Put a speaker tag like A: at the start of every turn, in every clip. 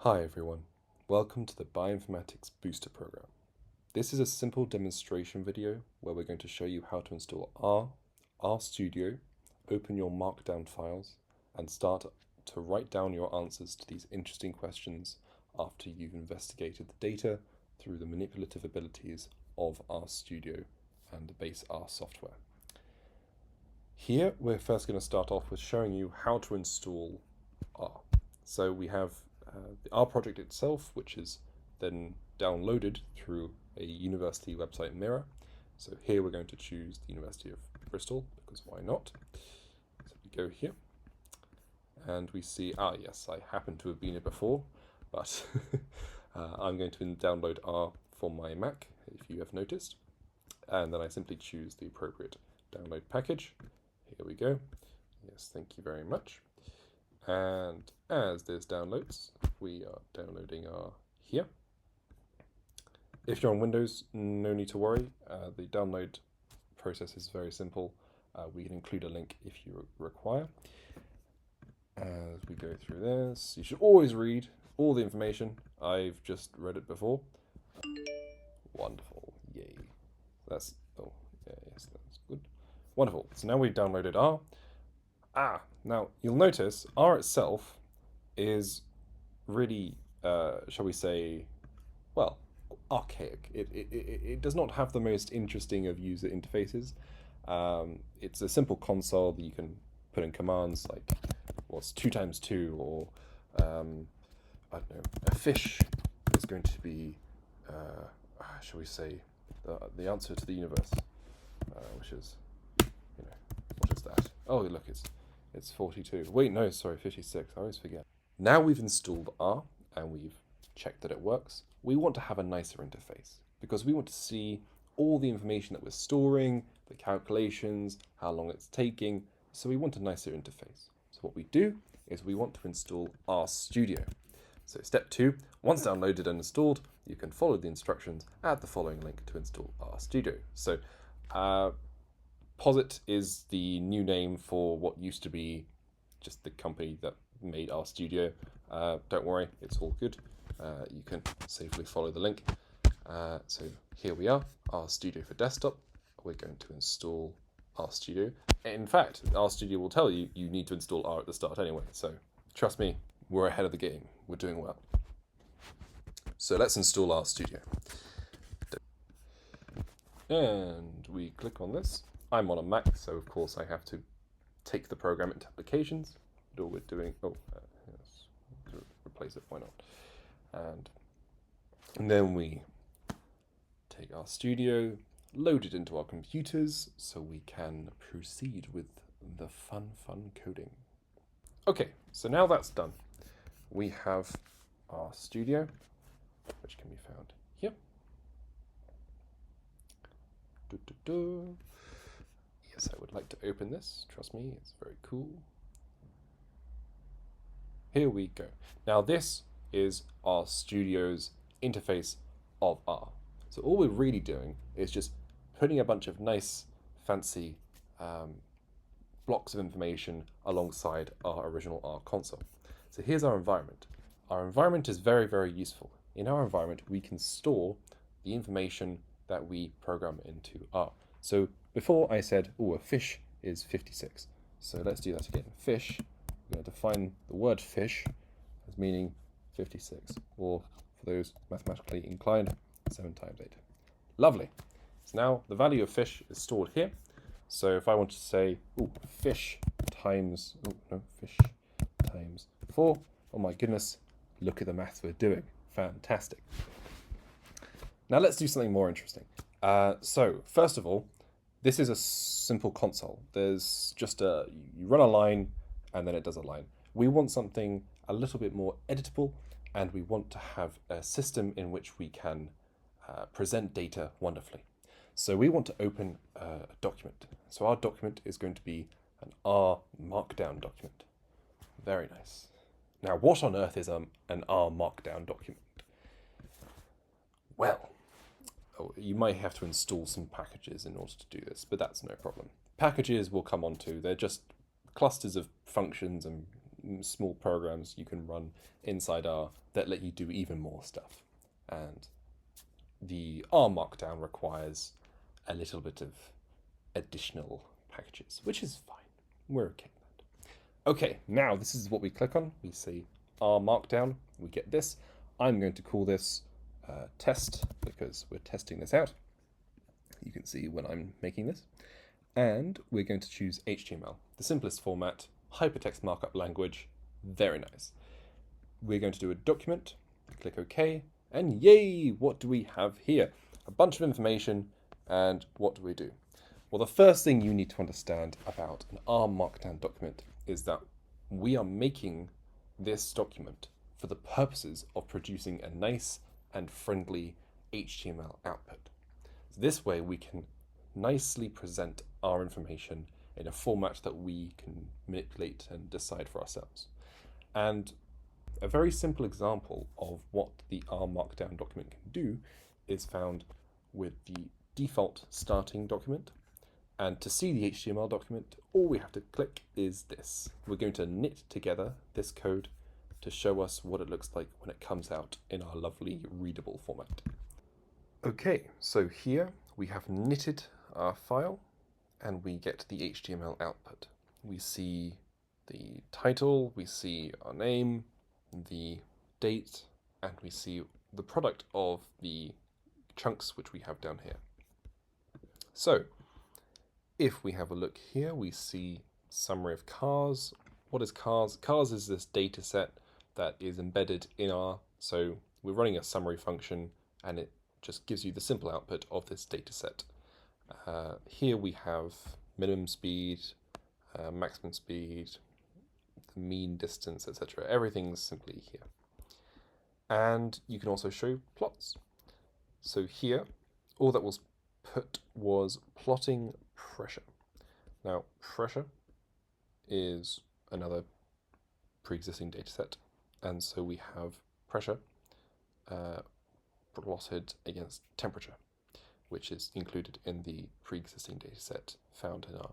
A: Hi everyone, welcome to the Bioinformatics Booster Programme. This is a simple demonstration video where we're going to show you how to install RStudio, open your Markdown files, and start to write down your answers to these interesting questions after you've investigated the data through the manipulative abilities of RStudio and the base R software. Here we're first going to start off with showing you how to install R. So we have the R project itself, which is then downloaded through a university website mirror. So here we're going to choose the University of Bristol, because why not? So we go here, and we see, yes, I happen to have been here before, but I'm going to download R for my Mac, if you have noticed. And then I simply choose the appropriate download package. Here we go. Yes, thank you very much. And as this downloads, we are downloading R here. If you're on Windows, no need to worry. The download process is very simple. We can include a link if you require. As we go through this, you should always read all the information. I've just read it before. Wonderful, yay. That's good. Wonderful, so now we've downloaded R. Now you'll notice R itself is really, shall we say, well, archaic. It does not have the most interesting of user interfaces. It's a simple console that you can put in commands like what's 2 times 2, or I don't know, a fish is going to be, shall we say, the answer to the universe, which is, what is that? Oh, look, it's 42. Wait, no, sorry, 56. I always forget. Now we've installed R and we've checked that it works. We want to have a nicer interface because we want to see all the information that we're storing, the calculations, how long it's taking. So we want a nicer interface. So what we do is we want to install RStudio. So step 2, once downloaded and installed, you can follow the instructions at the following link to install RStudio. So Posit is the new name for what used to be just the company that made RStudio. Don't worry, it's all good. You can safely follow the link. So here we are, RStudio for desktop. We're going to install RStudio. In fact, RStudio will tell you you need to install R at the start anyway. So trust me, we're ahead of the game. We're doing well. So let's install RStudio. And we click on this. I'm on a Mac, so of course I have to take the program into applications. But all we're doing, yes, to replace it, why not? And then we take RStudio, load it into our computers, so we can proceed with the fun coding. Okay, so now that's done, we have RStudio, which can be found here. Yes, I would like to open this. Trust me, it's very cool. Here we go. Now this is RStudio's interface of R. So all we're really doing is just putting a bunch of nice, fancy blocks of information alongside our original R console. So here's our environment. Our environment is very, very useful. In our environment, we can store the information that we program into R. So before I said, a fish is 56. So let's do that again. Fish, we're going to define the word fish as meaning 56, or for those mathematically inclined, 7 times 8. Lovely. So now the value of fish is stored here. So if I want to say, fish times 4, oh my goodness, look at the math we're doing. Fantastic. Now let's do something more interesting. So first of all, this is a simple console. There's just you run a line and then it does a line. We want something a little bit more editable, and we want to have a system in which we can present data wonderfully. So we want to open a document. So our document is going to be an R Markdown document. Very nice. Now, what on earth is an R Markdown document? Well, you might have to install some packages in order to do this, but that's no problem. Packages we'll come on to. They're just clusters of functions and small programs you can run inside R that let you do even more stuff. And the R Markdown requires a little bit of additional packages, which is fine. We're okay with that. Okay, now this is what we click on. We say R Markdown, we get this. I'm going to call this test because we're testing this out. You can see when I'm making this. And we're going to choose HTML, the simplest format, hypertext markup language, very nice. We're going to do a document, click OK, and yay, what do we have here? A bunch of information, and what do we do? Well, the first thing you need to understand about an R Markdown document is that we are making this document for the purposes of producing a nice and friendly HTML output. So this way we can nicely present our information in a format that we can manipulate and decide for ourselves. And a very simple example of what the R Markdown document can do is found with the default starting document. And to see the HTML document, all we have to click is this. We're going to knit together this code to show us what it looks like when it comes out in our lovely readable format. Okay, so here we have knitted our file and we get the HTML output. We see the title, we see our name, the date, and we see the product of the chunks which we have down here. So if we have a look here, we see summary of cars. What is cars? Cars is this data set that is embedded in R. So we're running a summary function and it just gives you the simple output of this data set. Here we have minimum speed, maximum speed, the mean distance, etc. Everything's simply here. And you can also show plots. So here, all that was put was plotting pressure. Now, pressure is another pre-existing data set, and so we have pressure plotted against temperature, which is included in the pre-existing data set found in R.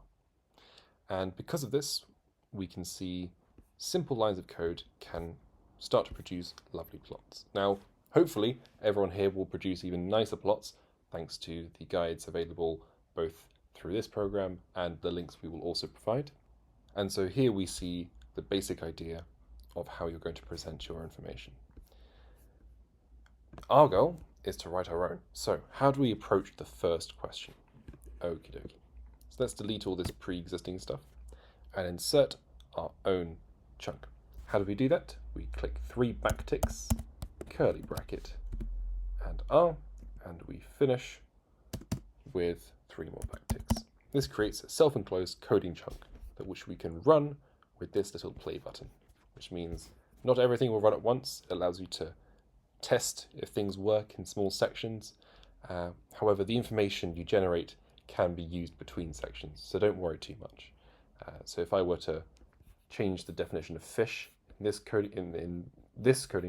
A: And because of this, we can see simple lines of code can start to produce lovely plots. Now, hopefully, everyone here will produce even nicer plots thanks to the guides available both through this program and the links we will also provide. And so here we see the basic idea of how you're going to present your information. Our goal is to write our own. So how do we approach the first question? Okie dokie. So let's delete all this pre-existing stuff and insert our own chunk. How do we do that? We click 3 backticks, curly bracket, and R, and we finish with 3 more backticks. This creates a self-enclosed coding chunk that which we can run with this little play button, which means not everything will run at once. It allows you to test if things work in small sections. However, the information you generate can be used between sections, so don't worry too much. So if I were to change the definition of fish in this coding